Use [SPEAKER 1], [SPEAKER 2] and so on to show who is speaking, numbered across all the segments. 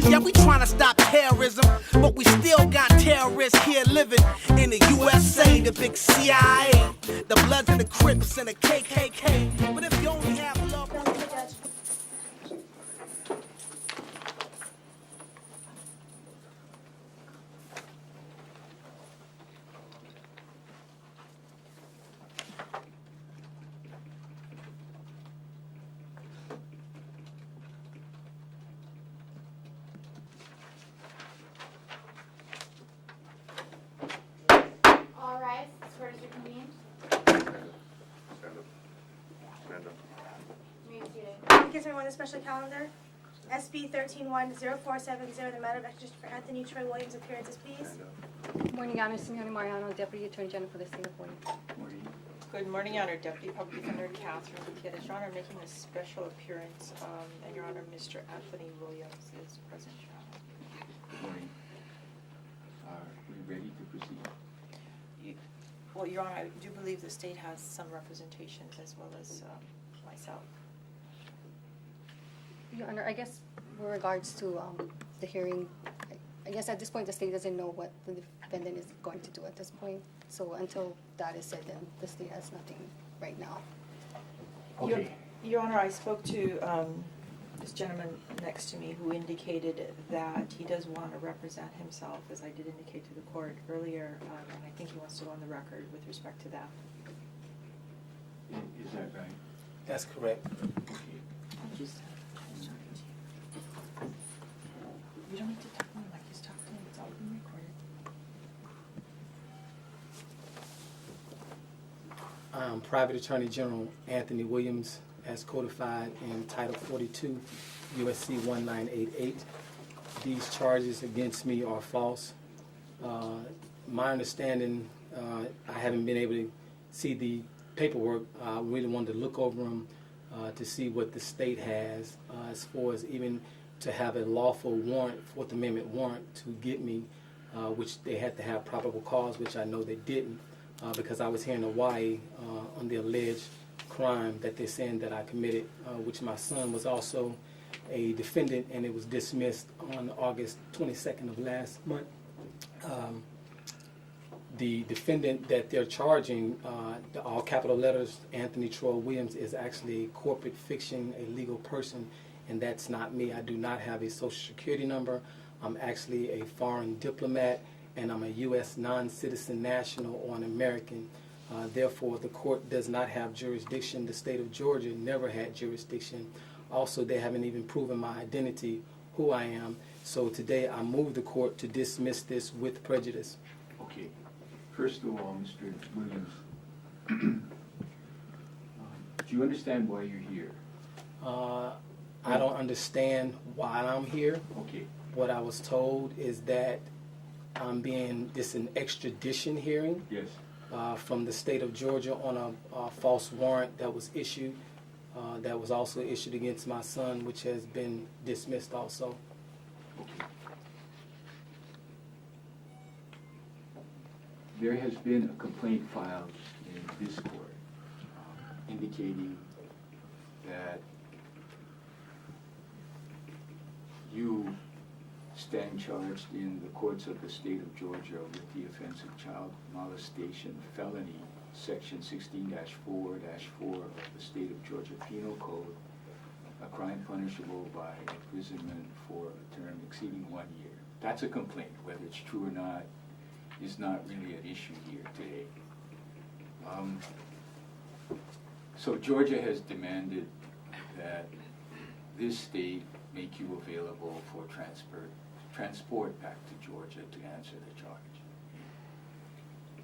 [SPEAKER 1] Yeah, we trying to stop terrorism, but we still got terrorists here living in the USA, the big CIA, the Bloods and the Crips and the KKK. But if you only have love for
[SPEAKER 2] On the special calendar, SB 13-10470, the matter of extradition for Anthony Troy Williams. Appearances, please.
[SPEAKER 3] Good morning, Your Honor. Signora Mariano, Deputy Attorney General for the State of Hawaii.
[SPEAKER 4] Good morning, Your Honor. Deputy Public Defender Catherine Gutierrez. Your Honor, making a special appearance, and Your Honor, Mr. Anthony Williams is present, Your Honor.
[SPEAKER 5] Good morning. Are we ready to proceed?
[SPEAKER 4] Well, Your Honor, I do believe the state has some representations as well as myself.
[SPEAKER 3] Your Honor, I guess with regards to the hearing, I guess at this point the state doesn't know what the defendant is going to do at this point. So until that is said, then the state has nothing right now.
[SPEAKER 5] Okay.
[SPEAKER 4] Your Honor, I spoke to this gentleman next to me who indicated that he does want to represent himself, as I did indicate to the court earlier, and I think he wants to go on the record with respect to that.
[SPEAKER 5] Is that right?
[SPEAKER 1] That's correct.
[SPEAKER 5] Okay.
[SPEAKER 4] You don't need to talk to me like he's talking to me. It's all being recorded.
[SPEAKER 6] Private Attorney General Anthony Williams, as codified in Title 42, USC 1988. These charges against me are false. My understanding, I haven't been able to see the paperwork. I really wanted to look over them to see what the state has as far as even to have a lawful warrant, Fourth Amendment warrant to get me, which they had to have probable cause, which I know they didn't, because I was here in Hawaii on the alleged crime that they're saying that I committed, which my son was also a defendant, and it was dismissed on August 22nd of last month. The defendant that they're charging, all capital letters, Anthony Troy Williams, is actually a corporate fiction, a legal person, and that's not me. I do not have a social security number. I'm actually a foreign diplomat, and I'm a U.S. non-citizen national or an American. Therefore, the court does not have jurisdiction. The state of Georgia never had jurisdiction. Also, they haven't even proven my identity, who I am. So today, I move the court to dismiss this with prejudice.
[SPEAKER 5] Okay. First of all, Mr. Williams, do you understand why you're here?
[SPEAKER 6] I don't understand why I'm here.
[SPEAKER 5] Okay.
[SPEAKER 6] What I was told is that it's an extradition hearing.
[SPEAKER 5] Yes.
[SPEAKER 6] From the state of Georgia on a false warrant that was issued, that was also issued against my son, which has been dismissed also.
[SPEAKER 5] Okay. There has been a complaint filed in this court indicating that you stand charged in the courts of the state of Georgia with the offense of child molestation felony, section 16-4-4 of the state of Georgia Penal Code, a crime punishable by imprisonment for a term exceeding 1 year. That's a complaint. Whether it's true or not is not really an issue here today. So Georgia has demanded that this state make you available for transport back to Georgia to answer the charge.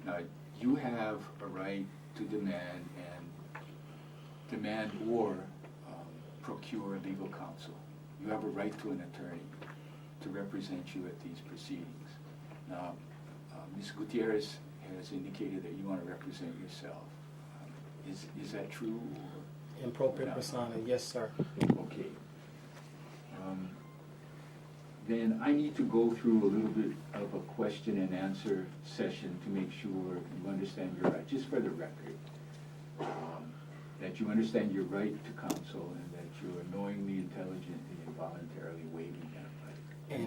[SPEAKER 5] Now, you have a right to demand or procure legal counsel. You have a right to an attorney to represent you at these proceedings. Now, Ms. Gutierrez has indicated that you want to represent yourself. Is that true? Or
[SPEAKER 6] In propria persona, yes, sir.
[SPEAKER 5] okay. Then I need to go through a little bit of a question and answer session to make sure you understand your right, just for the record, that you understand your right to counsel and that you're knowingly, intelligently, and voluntarily waiving that right.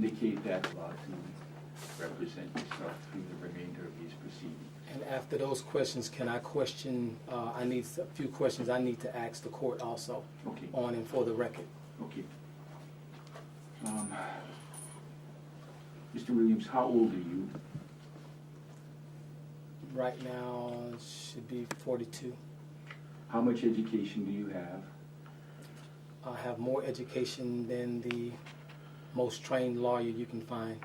[SPEAKER 5] indicate that law to represent yourself through the remainder of these proceedings.
[SPEAKER 6] And after those questions, can I question, I need a few questions I need to ask the court also.
[SPEAKER 5] Okay.
[SPEAKER 6] On and for the record.
[SPEAKER 5] Okay. Mr. Williams, how old are you?
[SPEAKER 6] Right now, it should be 42.
[SPEAKER 5] How much education do you have?
[SPEAKER 6] I have more education than the most trained lawyer you can find.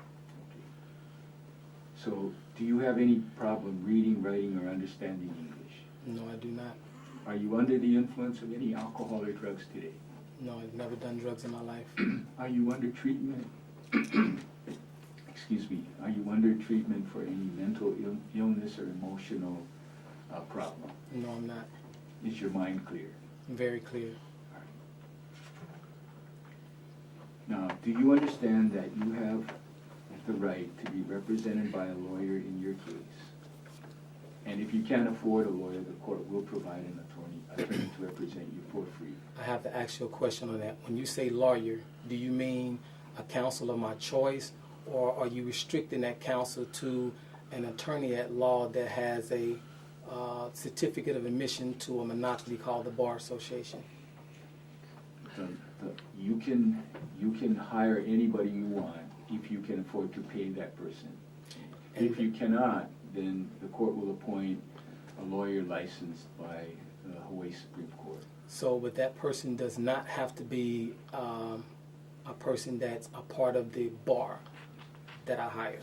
[SPEAKER 5] So, do you have any problem reading, writing, or understanding English?
[SPEAKER 6] No, I do not.
[SPEAKER 5] Are you under the influence of any alcohol or drugs today?
[SPEAKER 6] No, I've never done drugs in my life.
[SPEAKER 5] Are you under treatment? Excuse me. Are you under treatment for any mental illness or emotional problem?
[SPEAKER 6] No, I'm not.
[SPEAKER 5] Is your mind clear?
[SPEAKER 6] Very clear.
[SPEAKER 5] Now, do you understand that you have the right to be represented by a lawyer in your case? And if you can't afford a lawyer, the court will provide an attorney to represent you for free.
[SPEAKER 6] I have to ask you a question on that. When you say lawyer, do you mean a counsel of my choice, or are you restricting that counsel to an attorney at law that has a certificate of admission to a monopoly called the Bar Association?
[SPEAKER 5] You can hire anybody you want if you can afford to pay that person. If you cannot, then the court will appoint a lawyer licensed by the Hawaii Supreme Court.
[SPEAKER 6] So, but that person does not have to be a person that's a part of the bar that I hire.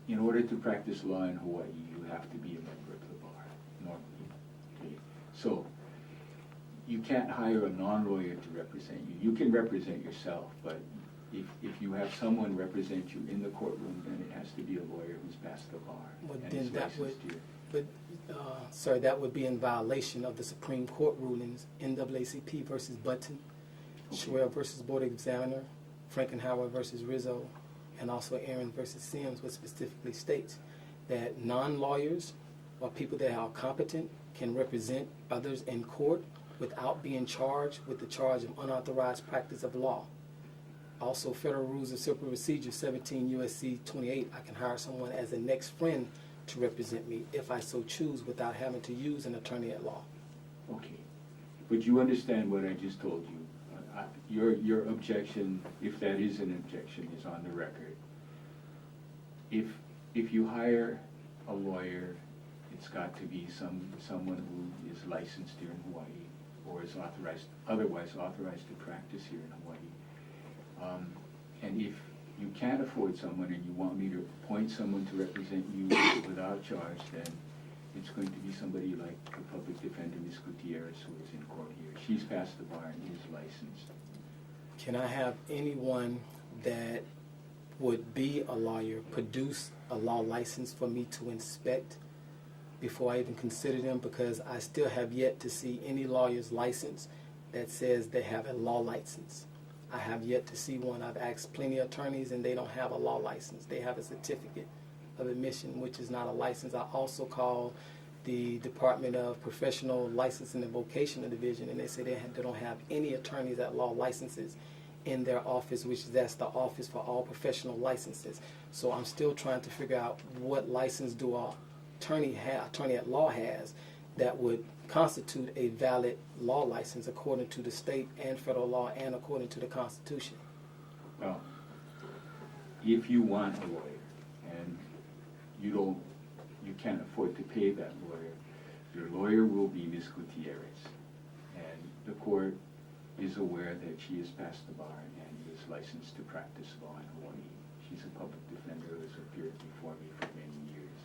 [SPEAKER 5] In order to practice law in Hawaii, you have to be a member of the bar, normally. Okay? So, you can't hire a non-lawyer to represent you. You can represent yourself, but if you have someone represent you in the courtroom, then it has to be a lawyer who's passed the bar.
[SPEAKER 6] Well,
[SPEAKER 5] and
[SPEAKER 6] then
[SPEAKER 5] is
[SPEAKER 6] that would,
[SPEAKER 5] licensed here.
[SPEAKER 6] but, sir, that would be in violation of the Supreme Court rulings, NAACP versus Button, Schwell versus Board Examiner, Frankenhauer versus Rizzo, and also Aaron versus Sims, which specifically states that non-lawyers or people that are competent can represent others in court without being charged with the charge of unauthorized practice of law. Also, Federal Rules of Civil Procedure 17 U.S.C. 28, I can hire someone as a next friend to represent me if I so choose without having to use an attorney at law.
[SPEAKER 5] Okay. But you understand what I just told you. Your objection, if that is an objection, is on the record. If you hire a lawyer, it's got to be someone who is licensed here in Hawaii or is otherwise authorized to practice here in Hawaii. And if you can't afford someone and you want me to appoint someone to represent you without charge, then it's going to be somebody like the public defender, Ms. Gutierrez, who is in court here. She's passed the bar and is licensed.
[SPEAKER 6] Can I have anyone that would be a lawyer produce a law license for me to inspect before I even consider them? Because I still have yet to see any lawyer's license that says they have a law license. I have yet to see one. I've asked plenty of attorneys and they don't have a law license. They have a certificate of admission, which is not a license. I also called the Department of Professional Licensing and Vocational Division, and they say they don't have any attorneys at law licenses in their office, that's the office for all professional licenses. So I'm still trying to figure out what license do an attorney at law has that would constitute a valid law license according to the state and federal law and according to the Constitution.
[SPEAKER 5] Well, if you want a lawyer and you can't afford to pay that lawyer, your lawyer will be Ms. Gutierrez. And the court is aware that she has passed the bar and is licensed to practice law in Hawaii. She's a public defender who has appeared before me for many years.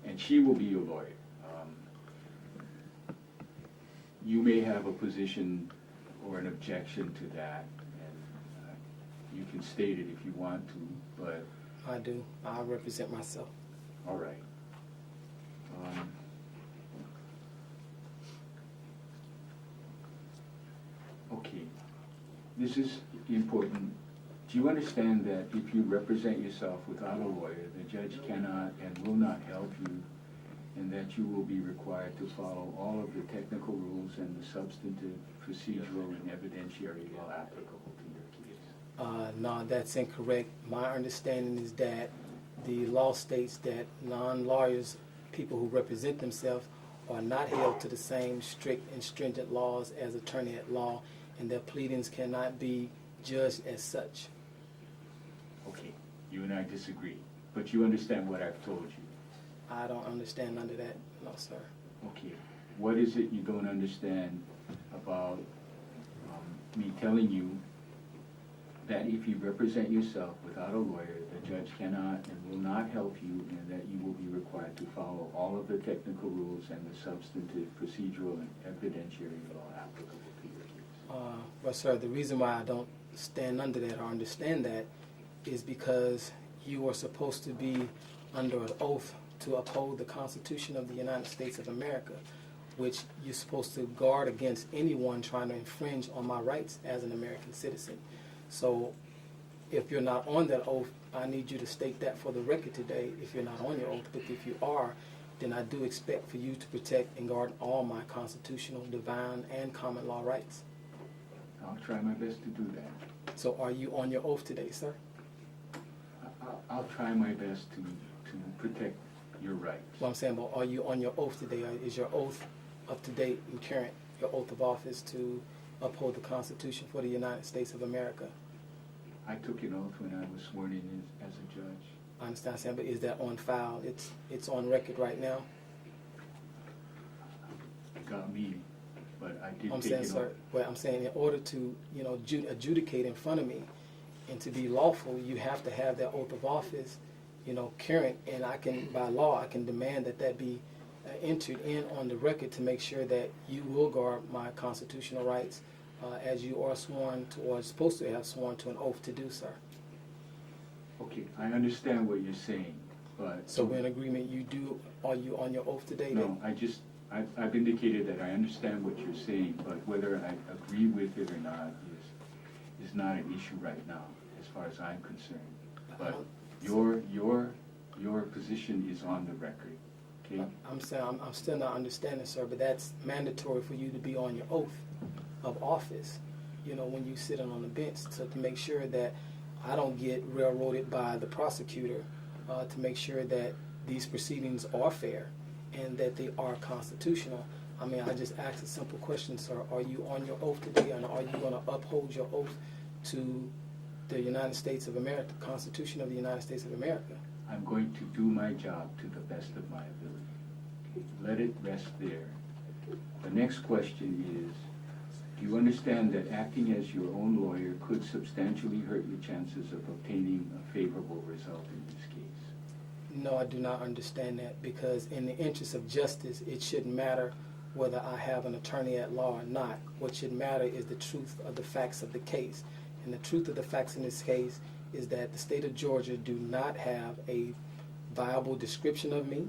[SPEAKER 5] And she will be your lawyer. You may have a position or an objection to that, and you can state it if you want to, but...
[SPEAKER 6] I do. I represent myself.
[SPEAKER 5] All right. Okay. This is important. Do you understand that if you represent yourself without a lawyer, the judge cannot and will not help you, and that you will be required to follow all of the technical rules and the substantive, procedural, and evidentiary law applicable to your case?
[SPEAKER 6] No, that's incorrect. My understanding is that the law states that non-lawyers, people who represent themselves, are not held to the same strict and stringent laws as attorney at law, and their pleadings cannot be judged as such.
[SPEAKER 5] Okay, you and I disagree, but you understand what I've told you.
[SPEAKER 6] I don't understand none of that, no, sir.
[SPEAKER 5] Okay, what is it you don't understand about me telling you that if you represent yourself without a lawyer, the judge cannot and will not help you, and that you will be required to follow all of the technical rules and the substantive, procedural, and evidentiary law applicable to your case?
[SPEAKER 6] Well, sir, the reason why I don't stand under that or understand that is because you are supposed to be under an oath to uphold the Constitution of the United States of America, which you're supposed to guard against anyone trying to infringe on my rights as an American citizen. So if you're not on that oath, I need you to state that for the record today if you're not on your oath. But if you are, then I do expect for you to protect and guard all my constitutional, divine, and common law rights.
[SPEAKER 5] I'll try my best to do that.
[SPEAKER 6] So are you on your oath today, sir?
[SPEAKER 5] I'll try my best to protect your rights.
[SPEAKER 6] Well, I'm saying, well, are you on your oath today? Is your oath up to date and current, your oath of office to uphold the Constitution for the United States of America?
[SPEAKER 5] I took an oath when I was sworn in as a judge.
[SPEAKER 6] I understand, Sam, but is that on file? It's on record right now?
[SPEAKER 5] It got me, but I did
[SPEAKER 6] I'm
[SPEAKER 5] take
[SPEAKER 6] saying,
[SPEAKER 5] it
[SPEAKER 6] sir,
[SPEAKER 5] oath.
[SPEAKER 6] well, I'm saying in order to, adjudicate in front of me and to be lawful, you have to have that oath of office, current, and I can, by law, I can demand that be entered in on the record to make sure that you will guard my constitutional rights as you are sworn to, or supposed to have sworn to an oath to do, sir.
[SPEAKER 5] Okay, I understand what you're saying, but...
[SPEAKER 6] So we're in agreement, are you on your oath today?
[SPEAKER 5] No, I've indicated that I understand what you're saying, but whether I agree with it or not is not an issue right now, as far as I'm concerned. But your position is on the record, okay?
[SPEAKER 6] I'm saying, I'm still not understanding, sir, but that's mandatory for you to be on your oath of office, when you sit on the bench, so to make sure that I don't get railroaded by the prosecutor, to make sure that these proceedings are fair and that they are constitutional. I mean, I just asked a simple question, sir. Are you on your oath today, and are you going to uphold your oath to the United States of America, the Constitution of the United States of America?
[SPEAKER 5] I'm going to do my job to the best of my ability. Okay, let it rest there. The next question is, do you understand that acting as your own lawyer could substantially hurt your chances of obtaining a favorable result in this case?
[SPEAKER 6] No, I do not understand that, because in the interest of justice, it shouldn't matter whether I have an attorney at law or not. What should matter is the truth of the facts of the case. And the truth of the facts in this case is that the state of Georgia do not have a viable description of me.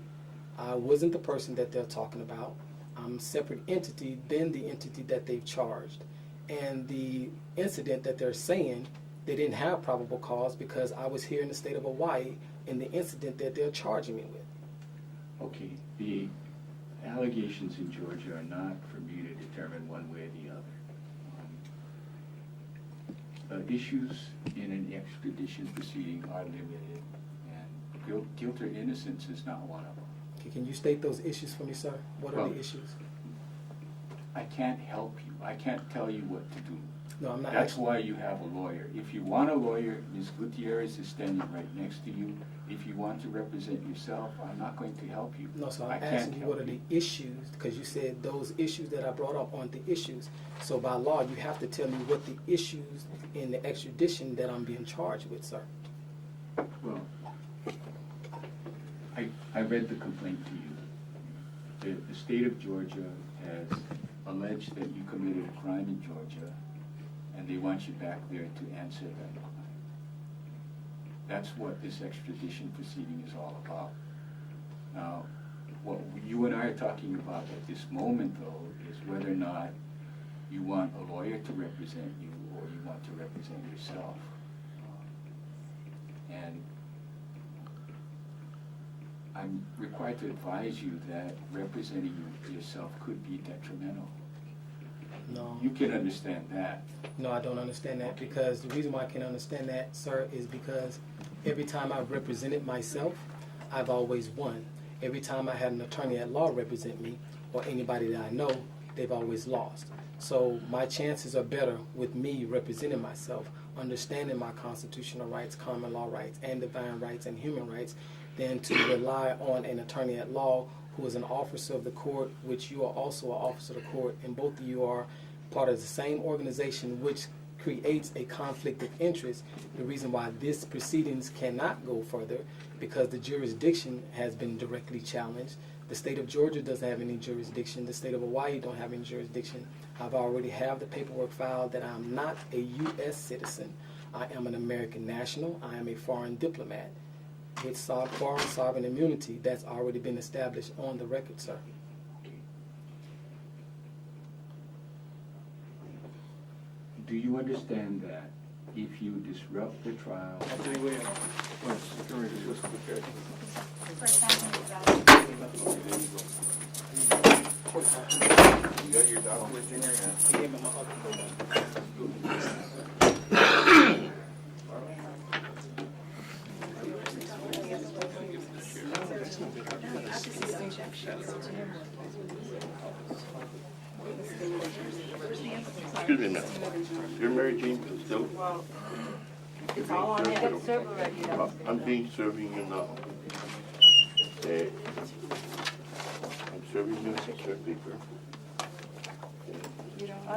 [SPEAKER 6] I wasn't the person that they're talking about. I'm a separate entity than the entity that they've charged. And the incident that they're saying, they didn't have probable cause because I was here in the state of Hawaii in the incident that they're charging me with.
[SPEAKER 5] Okay, the allegations in Georgia are not for me to determine one way or the other. Issues in an extradition proceeding are limited, and guilt or innocence is not one of them.
[SPEAKER 6] Okay, can you state those issues for me, sir? What are
[SPEAKER 5] Well,
[SPEAKER 6] the issues?
[SPEAKER 5] I can't help you. I can't tell you what to do.
[SPEAKER 6] No, I'm not
[SPEAKER 5] That's
[SPEAKER 6] asking.
[SPEAKER 5] why you have a lawyer. If you want a lawyer, Ms. Gutierrez is standing right next to you. If you want to represent yourself, I'm not going to help you.
[SPEAKER 6] No, so
[SPEAKER 5] I
[SPEAKER 6] I'm
[SPEAKER 5] can't
[SPEAKER 6] asking you
[SPEAKER 5] help
[SPEAKER 6] what are the issues, because you said those issues that I brought up aren't the issues. So by law, you have to tell me what the issues in the extradition that I'm being charged with, sir.
[SPEAKER 5] Well, I read the complaint to you. The state of Georgia has alleged that you committed a crime in Georgia, and they want you back there to answer that crime. That's what this extradition proceeding is all about. Now, what you and I are talking about at this moment, though, is whether or not you want a lawyer to represent you or you want to represent yourself. And I'm required to advise you that representing yourself could be detrimental.
[SPEAKER 6] No.
[SPEAKER 5] You can understand that.
[SPEAKER 6] No, I don't understand that, because the reason why I can understand that, sir, is because every time I've represented myself, I've always won. Every time I had an attorney at law represent me, or anybody that I know, they've always lost. So my chances are better with me representing myself, understanding my constitutional rights, common law rights, and divine rights and human rights, than to rely on an attorney at law who is an officer of the court, which you are also an officer of the court, and both of you are part of the same organization, which creates a conflict of interest. The reason why this proceedings cannot go further, because the jurisdiction has been directly challenged. The state of Georgia doesn't have any jurisdiction. The state of Hawaii don't have any jurisdiction. I've already have the paperwork filed that I'm not a U.S. citizen. I am an American national. I am a foreign diplomat with foreign sovereign immunity. That's already been established on the record, sir.
[SPEAKER 5] Do you understand that if you disrupt the trial?
[SPEAKER 2] For example,
[SPEAKER 7] You got your documents in your hand? Excuse me, ma'am. You're Mary Jane still?
[SPEAKER 4] Well, it's all on it.
[SPEAKER 7] I'm being serving you now. I'm serving you a search paper.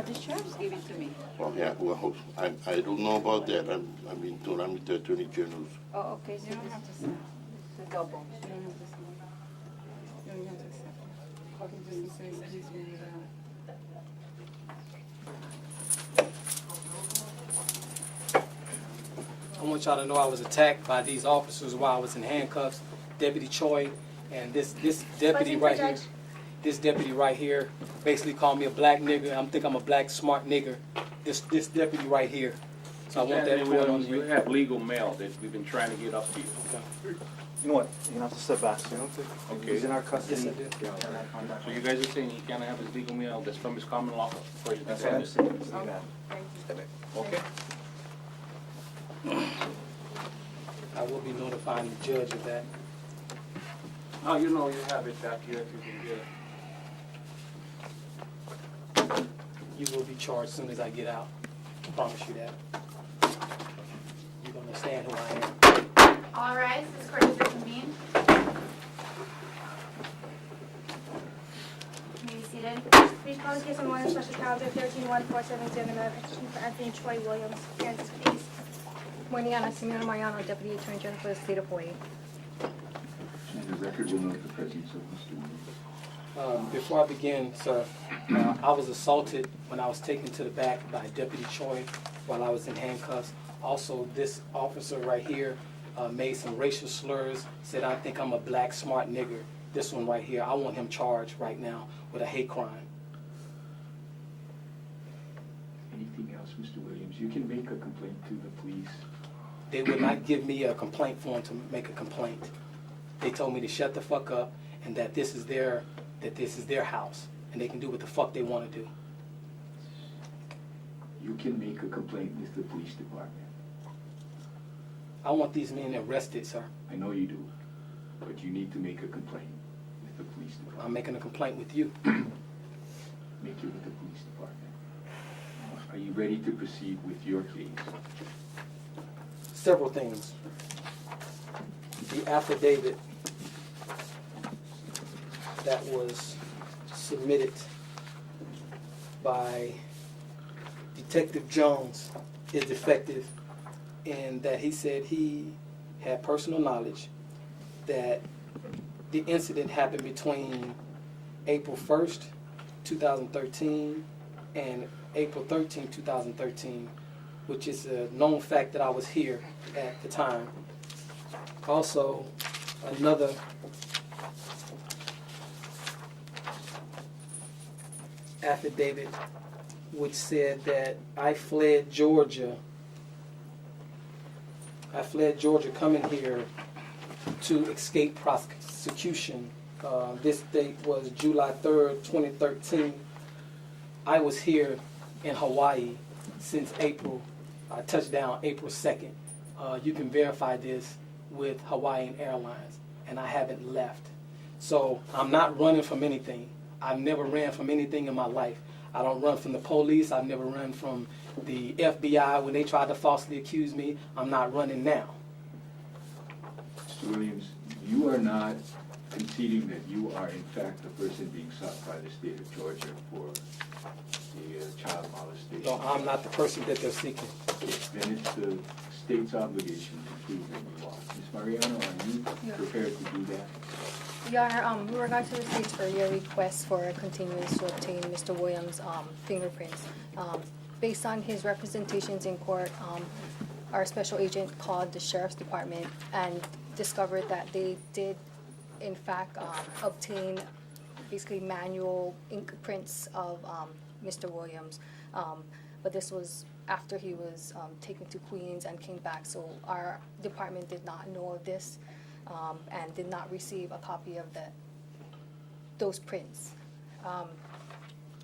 [SPEAKER 8] The sheriff gave it to me.
[SPEAKER 7] Oh, yeah, well, I don't know about that. I'm being told I'm with the Attorney General's.
[SPEAKER 8] Oh, okay, so you don't have to sign. It's a double. You don't have to sign. You don't have to accept it. Okay, just say, please read it out.
[SPEAKER 6] I want y'all to know I was attacked by these officers while I was in handcuffs. Deputy Choi and this deputy
[SPEAKER 2] Buzzing for
[SPEAKER 6] right here.
[SPEAKER 2] judge.
[SPEAKER 6] This deputy right here basically called me a black nigger. I think I'm a black smart nigger. This deputy right here. So I want that
[SPEAKER 9] Anthony
[SPEAKER 6] point on
[SPEAKER 9] Williams,
[SPEAKER 6] the
[SPEAKER 9] you
[SPEAKER 6] record.
[SPEAKER 9] have legal mail that we've been trying to get up to you.
[SPEAKER 10] You know what? You're gonna have to step back.
[SPEAKER 9] Okay.
[SPEAKER 10] He's in our custody.
[SPEAKER 6] Yes, I do.
[SPEAKER 9] So you guys are saying he can't have his legal mail that's from his common law for his
[SPEAKER 10] That's what I'm
[SPEAKER 9] defendant?
[SPEAKER 10] saying.
[SPEAKER 9] Okay.
[SPEAKER 6] I will be notifying the judge of that.
[SPEAKER 9] Oh, you know you have it back here if you can get it.
[SPEAKER 6] You will be charged as soon as I get out. I promise you that. You're gonna understand who I am.
[SPEAKER 11] All rise, this court is reconvened. May be seated.
[SPEAKER 2] Please call the case on one special calendar 13-1470 in the matter of execution for Anthony Troy Williams. Kansas, please.
[SPEAKER 3] Morning, Ana Simeona Mariano, Deputy Attorney General for the State of Hawaii.
[SPEAKER 5] And the record will note the presence of Mr. Williams.
[SPEAKER 6] Before I begin, sir, I was assaulted when I was taken to the back by Deputy Choi while I was in handcuffs. Also, this officer right here made some racial slurs, said I think I'm a black smart nigger. This one right here, I want him charged right now with a hate crime.
[SPEAKER 5] Anything else, Mr. Williams? You can make a complaint to the police.
[SPEAKER 6] They would not give me a complaint form to make a complaint. They told me to shut the fuck up and that this is their house and they can do what the fuck they want to do.
[SPEAKER 5] You can make a complaint with the police department.
[SPEAKER 6] I want these men arrested, sir.
[SPEAKER 5] I know you do, but you need to make a complaint with the police department.
[SPEAKER 6] I'm making a complaint with you.
[SPEAKER 5] Make it with the police department. Are you ready to proceed with your case?
[SPEAKER 6] Several things. The affidavit that was submitted by Detective Jones is defective in that he said he had personal knowledge that the incident happened between April 1st, 2013 and April 13, 2013, which is a known fact that I was here at the time. Also, another affidavit which said that I fled Georgia coming here to escape prosecution. This date was July 3rd, 2013. I was here in Hawaii since April. I touched down April 2nd. You can verify this with Hawaiian Airlines, and I haven't left. So I'm not running from anything. I've never ran from anything in my life. I don't run from the police. I've never run from the FBI when they tried to falsely accuse me. I'm not running now.
[SPEAKER 5] Mr. Williams, you are not conceding that you are in fact the person being sought by the state of Georgia for the child molestation.
[SPEAKER 6] No, I'm not the person that they're seeking.
[SPEAKER 5] Okay, then it's the state's obligation to prove that you are. Ms. Mariano, are you prepared to do that?
[SPEAKER 3] Your Honor, with regard to the state's earlier request for a continuance to obtain Mr. Williams' fingerprints, based on his representations in court, our special agent called the Sheriff's Department and discovered that they did, in fact, obtain basically manual ink prints of Mr. Williams. But this was after he was taken to Queens and came back, so our department did not know of this. And did not receive a copy of those prints.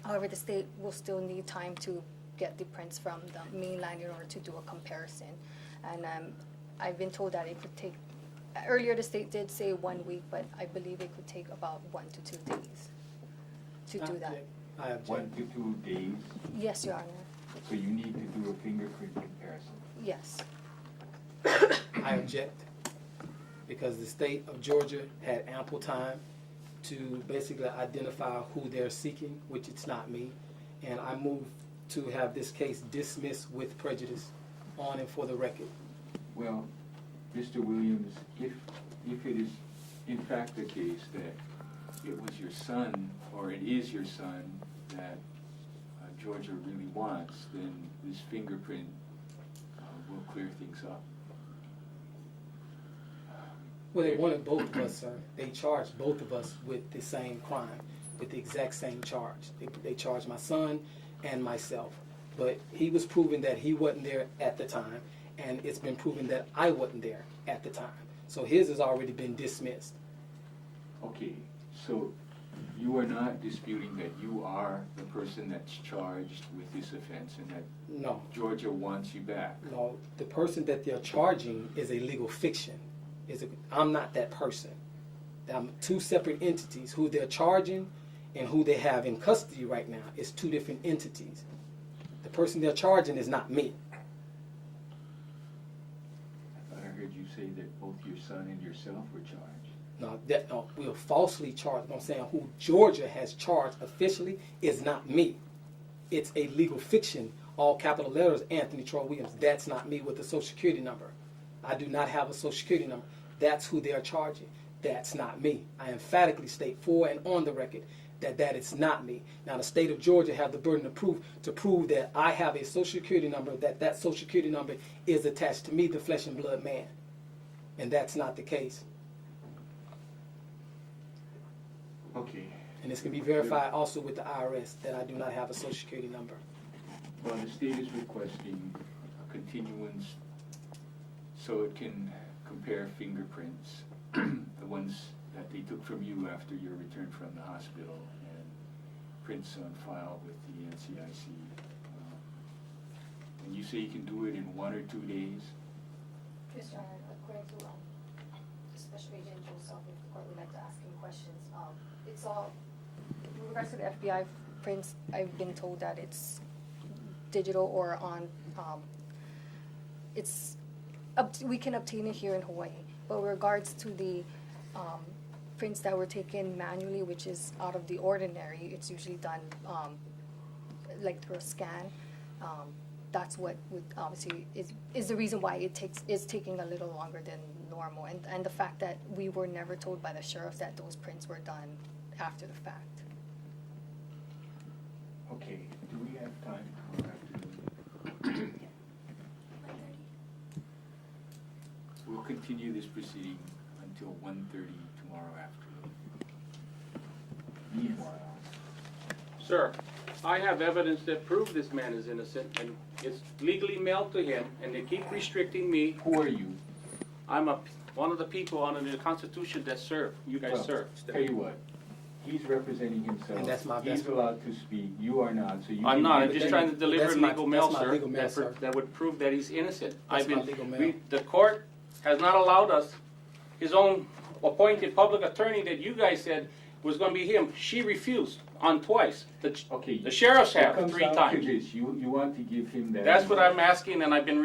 [SPEAKER 3] However, the state will still need time to get the prints from the mainland in order to do a comparison. And I've been told that it could take, earlier the state did say 1 week, but I believe it could take about 1 to 2 days to do that.
[SPEAKER 6] I object.
[SPEAKER 5] 1 to 2 days?
[SPEAKER 3] Yes, Your Honor.
[SPEAKER 5] So you need to do a fingerprint comparison?
[SPEAKER 3] Yes.
[SPEAKER 6] I object, because the state of Georgia had ample time to basically identify who they're seeking, which it's not me, and I move to have this case dismissed with prejudice on and for the record.
[SPEAKER 5] Well, Mr. Williams, if it is in fact the case that it was your son, or it is your son, that Georgia really wants, then this fingerprint will clear things up.
[SPEAKER 6] Well, they wanted both of us, sir. They charged both of us with the same crime, with the exact same charge. They charged my son and myself. But he was proving that he wasn't there at the time, and it's been proven that I wasn't there at the time. So his has already been dismissed.
[SPEAKER 5] Okay, so you are not disputing that you are the person that's charged with this offense and that
[SPEAKER 6] No.
[SPEAKER 5] Georgia wants you back?
[SPEAKER 6] No, the person that they're charging is a legal fiction. I'm not that person. I'm two separate entities. Who they're charging and who they have in custody right now is two different entities. The person they're charging is not me.
[SPEAKER 5] I thought I heard you say that both your son and yourself were charged.
[SPEAKER 6] No, we are falsely charged. I'm saying who Georgia has charged officially is not me. It's a legal fiction, all capital letters, Anthony Troy Williams. That's not me with a social security number. I do not have a social security number. That's who they are charging. That's not me. I emphatically state for and on the record that is not me. Now, the state of Georgia have the burden of proof to prove that I have a social security number, that social security number is attached to me, the flesh and blood man. And that's not the case.
[SPEAKER 5] Okay.
[SPEAKER 6] And this can be verified also with the IRS that I do not have a social security number.
[SPEAKER 5] Well, the state is requesting a continuance so it can compare fingerprints, the ones that they took from you after your return from the hospital, and prints on file with the NCIC. And you say you can do it in 1 or 2 days?
[SPEAKER 3] Yes, Your Honor. According to the Special Agent Joseph, if the court would like to ask him questions, it's all, with regards to the FBI prints, I've been told that it's digital or on, we can obtain it here in Hawaii. But with regards to the prints that were taken manually, which is out of the ordinary, it's usually done like through a scan. That's what would obviously is the reason why it's taking a little longer than normal, and the fact that we were never told by the sheriff that those prints were done after the fact.
[SPEAKER 5] Okay, do we have time for afternoon? We'll continue this proceeding until 1:30 tomorrow afternoon. Meanwhile,
[SPEAKER 9] Sir, I have evidence that proves this man is innocent, and it's legally mailed to him, and they keep restricting me.
[SPEAKER 5] who are you?
[SPEAKER 9] I'm one of the people under the Constitution that serve. You guys
[SPEAKER 5] Well,
[SPEAKER 9] serve.
[SPEAKER 5] Tell you what, He's representing himself.
[SPEAKER 6] And that's my
[SPEAKER 5] He's
[SPEAKER 6] best-
[SPEAKER 5] allowed to speak, you are not, so you.
[SPEAKER 9] I'm
[SPEAKER 5] can
[SPEAKER 9] not,
[SPEAKER 5] give
[SPEAKER 9] I'm
[SPEAKER 5] it
[SPEAKER 9] just
[SPEAKER 5] to
[SPEAKER 9] trying
[SPEAKER 5] him.
[SPEAKER 9] to deliver
[SPEAKER 6] That's my-
[SPEAKER 9] legal mail,
[SPEAKER 6] that's my
[SPEAKER 9] sir.
[SPEAKER 6] legal mail,
[SPEAKER 9] that pro-
[SPEAKER 6] sir.
[SPEAKER 9] That would prove that he's innocent.
[SPEAKER 6] That's my legal mail.
[SPEAKER 9] The court has not allowed us, his own appointed public attorney that you guys said was gonna be him, she refused on twice.
[SPEAKER 5] Okay.
[SPEAKER 9] The sheriffs
[SPEAKER 5] It
[SPEAKER 9] have
[SPEAKER 5] comes
[SPEAKER 9] 3
[SPEAKER 5] down to
[SPEAKER 9] times.
[SPEAKER 5] this, you want to give him that.
[SPEAKER 9] That's what I'm asking, and I've been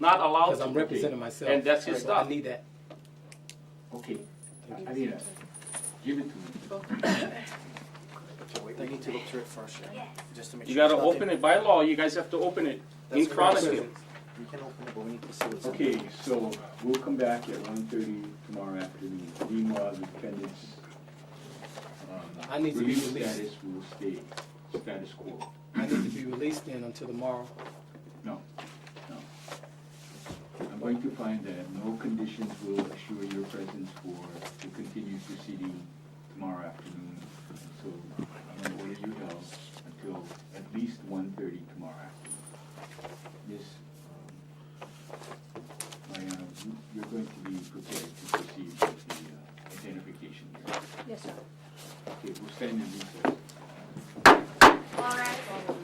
[SPEAKER 9] not allowed
[SPEAKER 6] Because I'm
[SPEAKER 9] to.
[SPEAKER 6] representing myself.
[SPEAKER 9] And that's his
[SPEAKER 6] So
[SPEAKER 9] stuff.
[SPEAKER 6] I need that.
[SPEAKER 5] Okay, I mean, give it to me.
[SPEAKER 12] They need to look through it first, yeah, just to make
[SPEAKER 9] You
[SPEAKER 12] sure.
[SPEAKER 9] gotta
[SPEAKER 12] it's nothing-
[SPEAKER 9] open it by law, you guys have to open it in
[SPEAKER 12] That's
[SPEAKER 9] chronicle.
[SPEAKER 12] correct. We can open it, but we need to see what's. in
[SPEAKER 5] Okay,
[SPEAKER 12] it.
[SPEAKER 5] so we'll come back at 1:30 tomorrow afternoon. Meanwhile, the defendant's
[SPEAKER 6] I need to be
[SPEAKER 5] release
[SPEAKER 6] released.
[SPEAKER 5] status will stay status quo.
[SPEAKER 6] I need to be released then until tomorrow.
[SPEAKER 5] No, no. I'm going to find that no conditions will assure your presence for the continued proceeding tomorrow afternoon. So I'm going to order you held until at least 1:30 tomorrow afternoon. Miss Mariano, you're going to be prepared to proceed with the identification here.
[SPEAKER 3] Yes, sir.
[SPEAKER 5] Okay, we'll stand in recess.
[SPEAKER 11] All right.